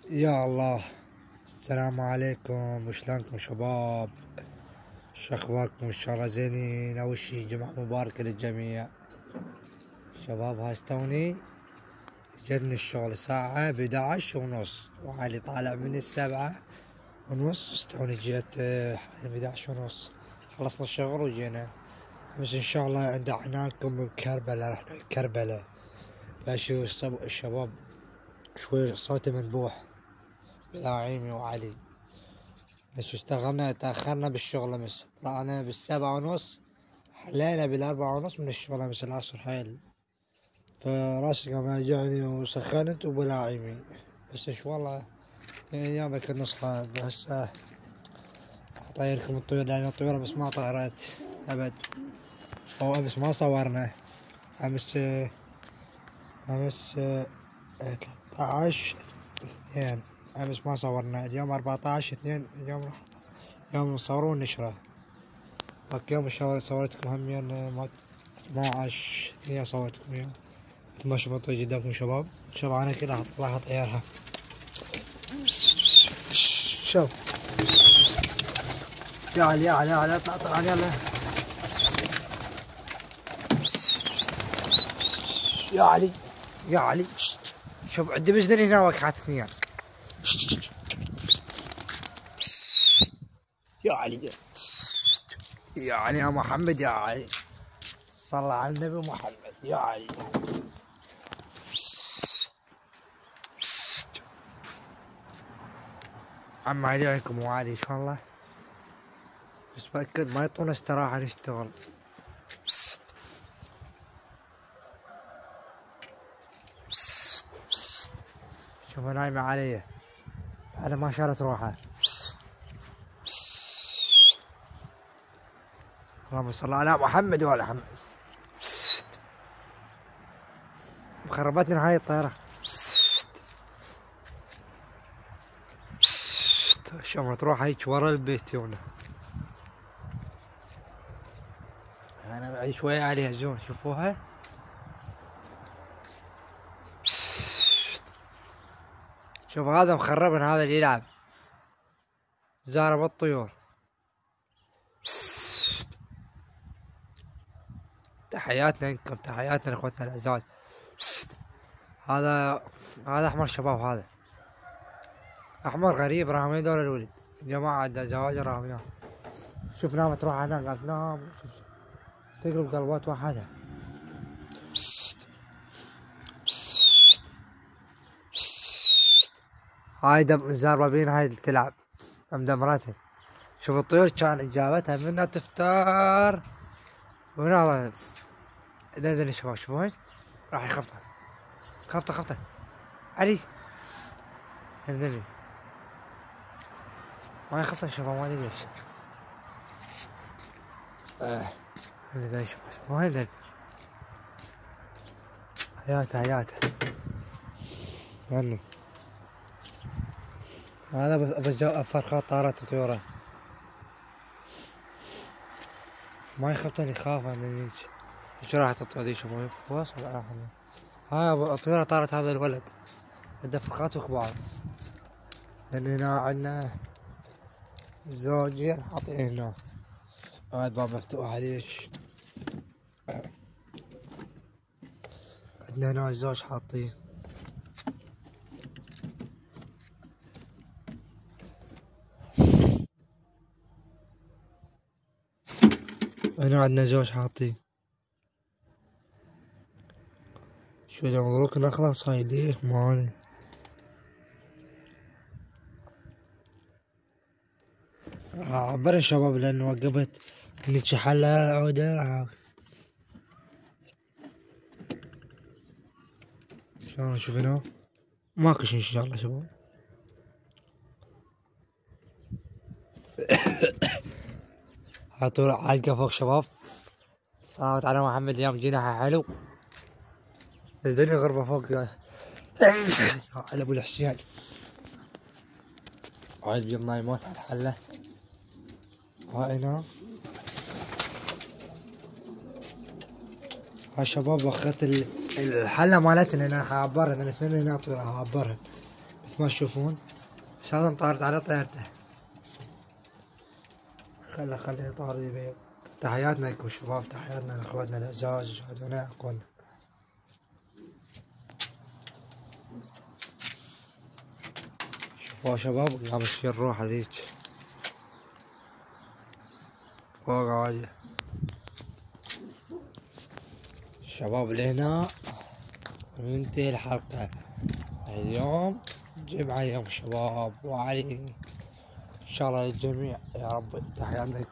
يا الله. السلام عليكم، وشلونكم شباب؟ شخباركم؟ ان شاء الله زينين. اول شي جمعة مباركة للجميع. شباب هاي استوني جتني الشغل الساعة 11:30 وعلي طالع من 7:30. استوني جيت حاليا 11:30. خلصنا الشغل وجينا. بس ان شاء الله عند عناكم بكربلة، رحنا كربلة. فشو الشباب شوي صوتي منبوح بلاعيمي وعلي. بس اشتغلنا تأخرنا بالشغل امس، طلعنا بال7:30، حلينا بال4:30 من الشغل امس العصر حيل. فراسي قام يوجعني وسخنت وبلاعيمي. بس ايش والله ايام كنت نصحى هسه اطيركم الطيور، لان الطيورة بس ما طارت ابد. او امس ما صورنا. امس 13/2. امس ما صورنا. اليوم 14/2. اليوم يوم نصوره ونشره. باقي يوم صورتكم هم مال 12/2 صورتكم اياه. مثل ما شفتوا قدامكم شباب. شوف انا كذا راح اطيرها. شوف يا علي يا علي يا علي، اطلع اطلع يلا يا علي يا علي. شوف عندي بزدن هنا وقعت اثنين. يا علي يا علي يا محمد يا علي، صلى على النبي محمد يا علي. عم عليكم وعلي ان شاء الله. بس بأكد ما يعطونا استراحة نشتغل. شوفوا نايمة علي بعد ما شالت روحها. اللهم صل على محمد وعلى محمد. مخربتني هاي الطيارة. شوف تروح هيك ورا البيت يونا. انا بعد شوية عليها زون، شوفوها. شوف هذا مخربن، هذا اللي يلعب زارب الطيور. تحياتنا لكم، تحياتنا لاخوتنا الاعزاء. هذا احمر شباب، هذا احمر غريب، راهم هذول الولد جماعة عندها زواج راهم وياه. شوف نامت تروح هناك، قالت نام تقلب قلبات وحدها. هاي الزربابين هاي اللي تلعب مدمرتها. شوف الطيور كان جابتها منها تفتار وهنا. اذا الشباب شوفوا راح يخبطها خبطة علي. اذني ما يخبطها الشباب، ما ادري ليش. اذا شوفوا هاي حياته يعني. هذا بس فرخات طارت طيوره. ما يخبطني، يخاف عندني هيك. ايش راح تطلع ذي شباب؟ واصل هاي الطيورة طارت هذا الولد. عنده فرخات وكبار. لان هنا عندنا زوجين حاطين هنا. هذا الباب مفتوح عليش. عندنا هنا الزوج حاطين. هنا عندنا زوج حاطين. شو اللي مبروك نخلص هاي ليه معاني. عبر الشباب لانه وقفت نتشي حلها عودة. شلون نشوف هنا ماكش ان شاء الله شباب. حطوا علقة فوق شباب. صارت على محمد اليوم جناحه حلو. الدنيا غربة فوق يا على ابو الحسين. هاي البيض نايمات على الحلة. هاي هنا. هاي شباب وخت الحلة مالتنا انا حعبرها. انا اثنين هنا هعبرها. مثل ما تشوفون. بس هذا مطارد على طيارته. خلي طارد يبيض. تحياتنا لكم شباب، تحياتنا لاخواتنا الاعزاز يشاهدونا يعقونا. شوفوا شباب قام يشيل الروح هذيك فوق عالية. شباب لهنا وننتهي الحلقة اليوم. جمعة يوم شباب وعلي ان شاء الله للجميع يا رب. تحياتنا لكم.